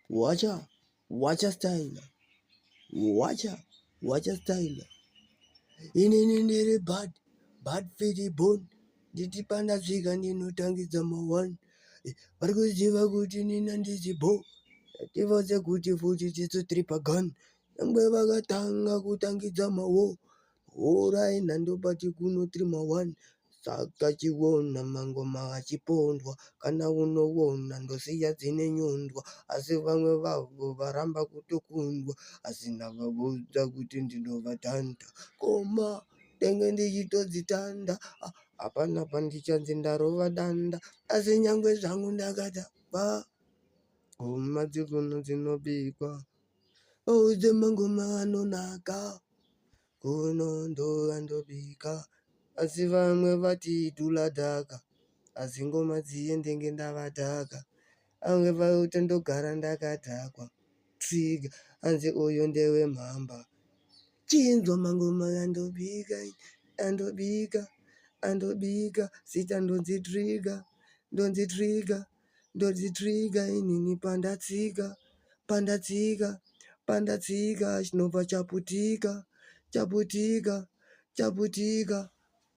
Wacha, wacha style, wacha style. Inenendere bad for the bone. Nditipanda svika ndinotangidza ma1. Varikuziva kuti nina ndizibo. Tivose kuti futi tisu tiri pagan. Nyangwe vakatanga kutangidza mawo. Ora inhandopati kuno tiri ma1. Saka chiwona mangoma achipondwa. Kana unowona ndosiya dzine nyundwa. Asi vamwe vavo varamba kutokundwa. Asina vaudza kuti ndinovatanda. Koma tenge ndichitodzitanda. Hapana pandichanzi ndarova danda. Asi nyangwe zvangu ndakata ngoma dzikuno dzinobikwa. Oudze mangoma anonaka. Kuno ndo andobika. Asi vamwe vati tuladhaka. Asi ngoma dziende ngendavataka. Amwe vauta ndogara ndakadhakwa. Triga anzi uyu ndewe mhamba. Chinzwa mangoma andobika. Sita ndonzitriga inini pandatsika chinobva chaputika.